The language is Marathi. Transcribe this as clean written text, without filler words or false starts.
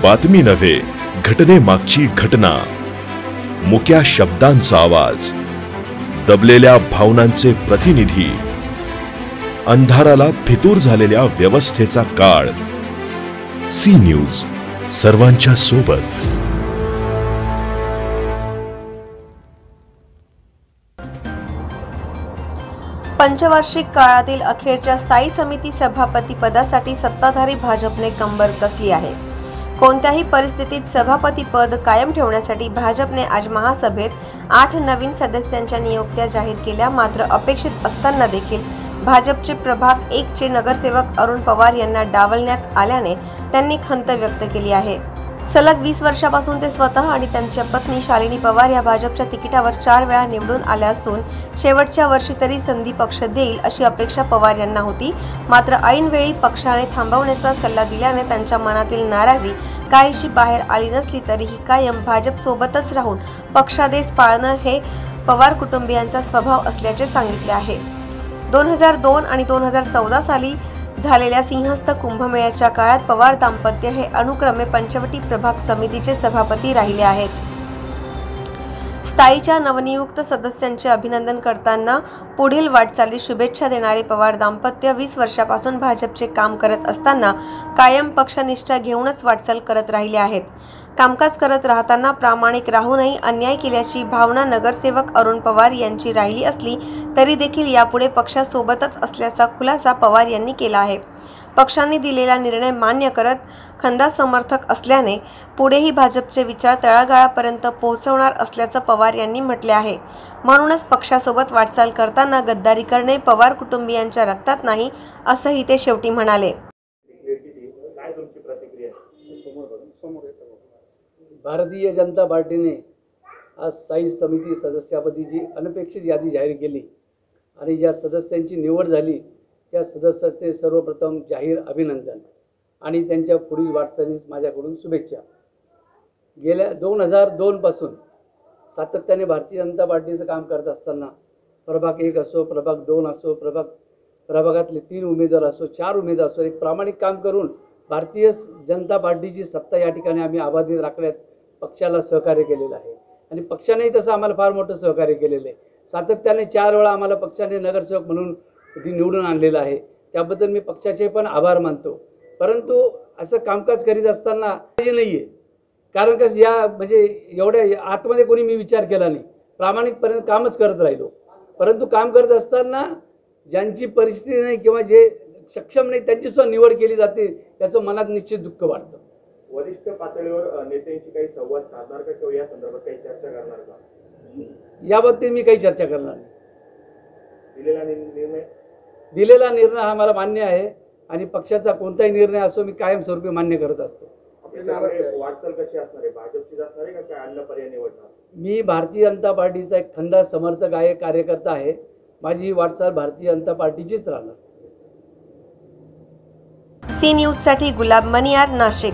बातमी नव्हे, घटनेमागची घटना, मुक्या शब्दांचा आवाज, दबलेल्या भावनांचे प्रतिनिधी, अंधाराला फितूर झालेल्या व्यवस्थेचा काळ। सी न्यूज, सर्वांच्या सोबत। पंचवार्षिक काळातील अखेरच्या स्थायी समिती सभापती पदासाठी सत्ताधारी भाजपने कंबर कसली आहे। कोणत्याही परिस्थितीत सभापती पद कायम ठेवण्यासाठी भाजपने आज महासभेत 8 नवीन सदस्यांच्या नियुक्त्या जाहीर केल्या। मात्र अपेक्षित असताना देखील भाजपचे प्रभाग 1 चे नगरसेवक अरुण पवार यांना डावलण्यात आल्याने त्यांनी खंत व्यक्त केली आहे। सलग 20 वर्षापासून ते स्वतः आणि त्यांच्या पत्नी शालिनी पवार या भाजपच्या तिकिटावर 4 वेळा निवडून आल्या असून शेवटच्या वर्षी तरी संधी पक्ष देईल अशी अपेक्षा पवार यांना होती। मात्र ऐनवेळी पक्षाने थांबवण्याचा सल्ला दिल्याने त्यांच्या मनातील नाराजी काहीशी बाहेर आली नसली तरीही कायम भाजप सोबतच राहून पक्षादेश पाळणं हे पवार कुटुंबियांचा स्वभाव असल्याचे सांगितले आहे। 2002 आणि 2014 साली झालेल्या सिंहस्थ कुंभमेळ्याच्या काळात पवार दाम्पत्य हे अनुक्रमे पंचवटी प्रभाग समितीचे सभापती राहिले आहेत। स्थायीच्या नवनियुक्त सदस्यांचे अभिनंदन करताना पुढील वाटचालीस शुभेच्छा देणारे पवार दाम्पत्य 20 वर्षापासून भाजपचे काम करत असताना कायम पक्षनिष्ठा घेऊनच वाटचाल करत राहिले आहेत। कामकाज करत राहताना प्रामाणिक राहूनही अन्याय केल्याची भावना नगरसेवक अरुण पवार यांची राहिली असली तरी देखील यापुढे पक्षासोबतच असल्याचा खुलासा पवार यांनी केला आहे। पक्षाने दिलेला निर्णय मान्य करत खंदा समर्थक असल्याने पुढेही भाजपचे विचार तळागाळापर्यंत पोहोचवणार असल्याचं पवार यांनी म्हटले आहे। म्हणूनच पक्षासोबत वाटचाल करताना गद्दारी करणे पवार कुटुंबियांच्या रक्तात नाही असंही ते शेवटी म्हणाले। भारतीय जनता पार्टीने आज स्थायी समिती सदस्यपदीची अनपेक्षित यादी जाहीर केली आणि ज्या सदस्यांची निवड झाली त्या सदस्याचे सर्वप्रथम जाहीर अभिनंदन आणि त्यांच्या पुढील वाटचालीस माझ्याकडून शुभेच्छा। गेल्या 2002 पासून सातत्याने भारतीय जनता पार्टीचं काम करत असताना प्रभाग 1 असो, प्रभाग 2 असो, प्रभागातले 3 उमेदवार असो, 4 उमेदवार असो, एक प्रामाणिक काम करून भारतीय जनता पार्टीची सत्ता या ठिकाणी आम्ही अबाधित राखण्यात पक्षाला सहकार्य केलेलं आहे आणि पक्षानेही तसं आम्हाला फार मोठं सहकार्य केलेलं आहे। सातत्याने 4 वेळा आम्हाला पक्षाने नगरसेवक म्हणून निवडून आणलेलं आहे, त्याबद्दल मी पक्षाचे पण आभार मानतो। परंतु असं कामकाज करीत असताना नाही आहे, कारण कसं या म्हणजे एवढ्या आतमध्ये कोणी मी विचार केला नाही, प्रामाणिकपणे कामच करत राहिलो। परंतु काम करत असताना ज्यांची परिस्थिती नाही किंवा जे सक्षम नाही त्यांची सुद्धा निवड केली जाते, त्याचं मनात निश्चित दुःख वाटतं। वरिष्ठ पातळीवर नेत्यांशी काही संवाद साधणार का किंवा या संदर्भात काही चर्चा करणार का? याबाबतीत मी काही चर्चा करणार नाही। दिलेला निर्णय हा मला मान्य आहे आणि पक्षाचा कोणताही निर्णय असो मी कायमस्वरूपी मान्य करत असतो। वाटचाल कशी असणार आहे? भाजपचीच असणार आहे का काय अन्य पर्याय निवडणार? मी भारतीय जनता पार्टीचा एक खंदा समर्थक आहे, कार्यकर्ता आहे। माझी वाटचाल भारतीय जनता पार्टीचीच राहणार। सी न्यूज साठी गुलाब मनियार, नाशिक।